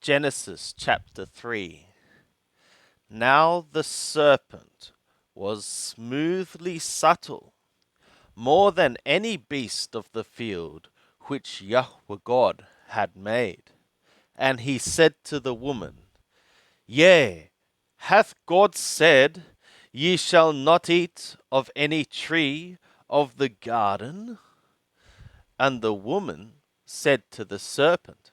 Genesis chapter 3. Now the serpent was smoothly subtle, more than any beast of the field which Yahweh God had made. And he said to the woman, Yea, hath God said, Ye shall not eat of any tree of the garden? And the woman said to the serpent,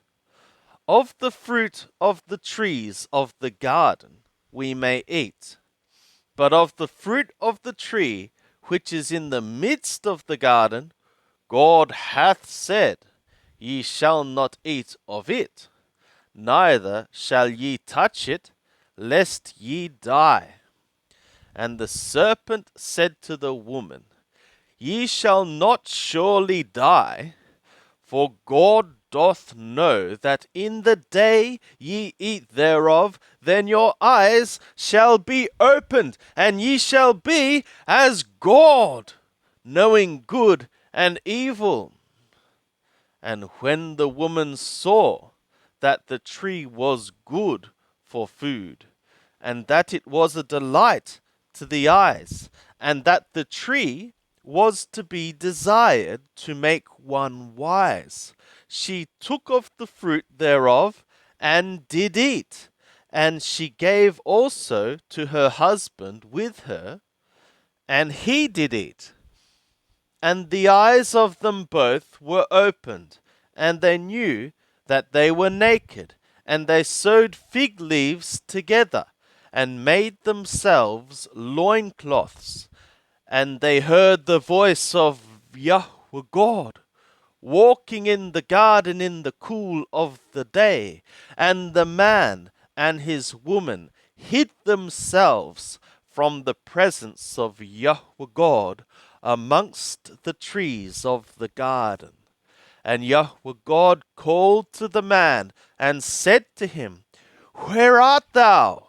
Of the fruit of the trees of the garden we may eat, but of the fruit of the tree which is in the midst of the garden, God hath said, Ye shall not eat of it, neither shall ye touch it, lest ye die. And the serpent said to the woman, Ye shall not surely die, for God doth know that in the day ye eat thereof, then your eyes shall be opened, and ye shall be as God, knowing good and evil. And when the woman saw that the tree was good for food, and that it was a delight to the eyes, and that the tree was to be desired to make one wise, she took of the fruit thereof and did eat, and she gave also to her husband with her, and he did eat. And the eyes of them both were opened, and they knew that they were naked, and they sewed fig leaves together, and made themselves loincloths. And they heard the voice of Yahweh God, walking in the garden in the cool of the day. And the man and his woman hid themselves from the presence of Yahweh God amongst the trees of the garden. And Yahweh God called to the man and said to him, Where art thou?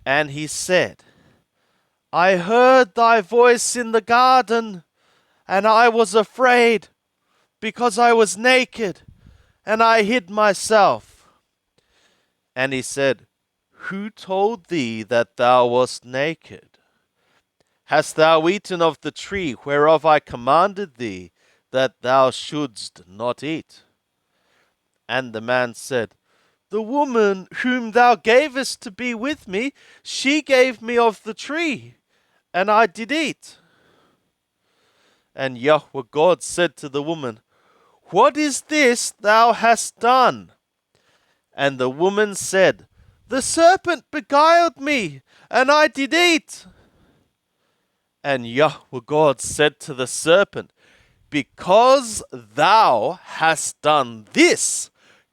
And he said, I heard thy voice in the garden, and I was afraid, because I was naked, and I hid myself. And he said, Who told thee that thou wast naked? Hast thou eaten of the tree whereof I commanded thee that thou shouldst not eat? And the man said, The woman whom thou gavest to be with me, she gave me of the tree, and I did eat. And Yahweh God said to the woman, What is this thou hast done? And the woman said, The serpent beguiled me, and I did eat. And Yahweh God said to the serpent, Because thou hast done this,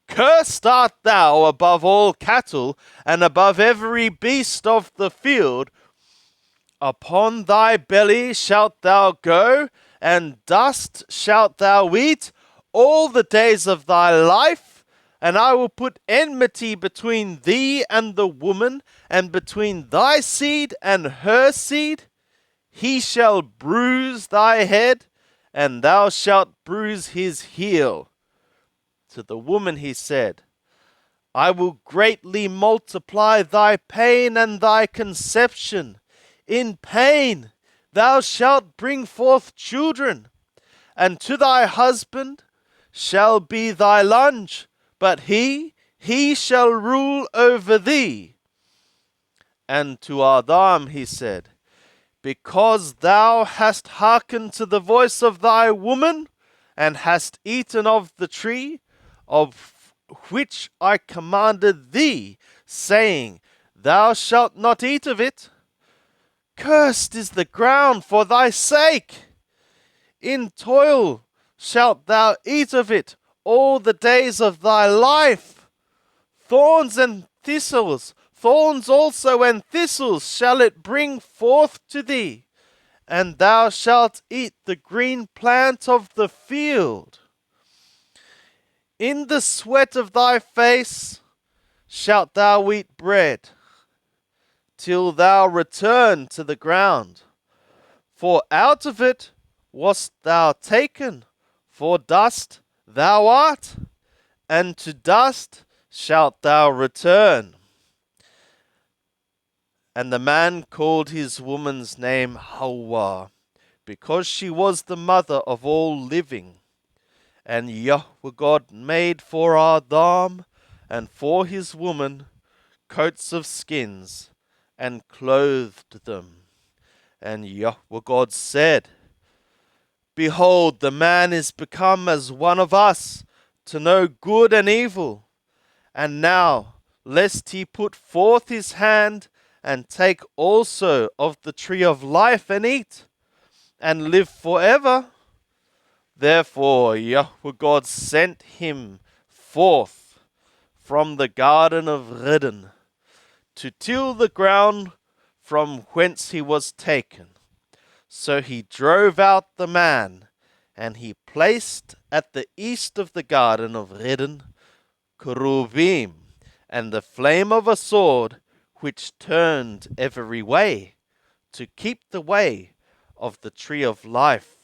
cursed art thou above all cattle, and above every beast of the field. Upon thy belly shalt thou go, and dust shalt thou eat all the days of thy life. And I will put enmity between thee and the woman, and between thy seed and her seed. He shall bruise thy head, and thou shalt bruise his heel. To the woman he said, I will greatly multiply thy pain and thy conception. In pain thou shalt bring forth children, and to thy husband shall be thy lunge, but he shall rule over thee. And to Adam he said, Because thou hast hearkened to the voice of thy woman, and hast eaten of the tree of which I commanded thee, saying, Thou shalt not eat of it, cursed is the ground for thy sake. In toil shalt thou eat of it all the days of thy life. Thorns and thistles, thorns also and thistles shall it bring forth to thee, and thou shalt eat the green plant of the field. In the sweat of thy face shalt thou eat bread, till thou return to the ground. For out of it wast thou taken, for dust thou art, and to dust shalt thou return. And the man called his woman's name Hawa, because she was the mother of all living. And Yahweh God made for Adam and for his woman coats of skins, and clothed them. And Yahweh God said, Behold, the man is become as one of us, to know good and evil. And now, lest he put forth his hand, and take also of the tree of life, and eat, and live forever. Therefore Yahweh God sent him forth from the garden of Eden, to till the ground from whence he was taken. So he drove out the man, and he placed at the east of the garden of Eden cherubim, and the flame of a sword, which turned every way, to keep the way of the tree of life.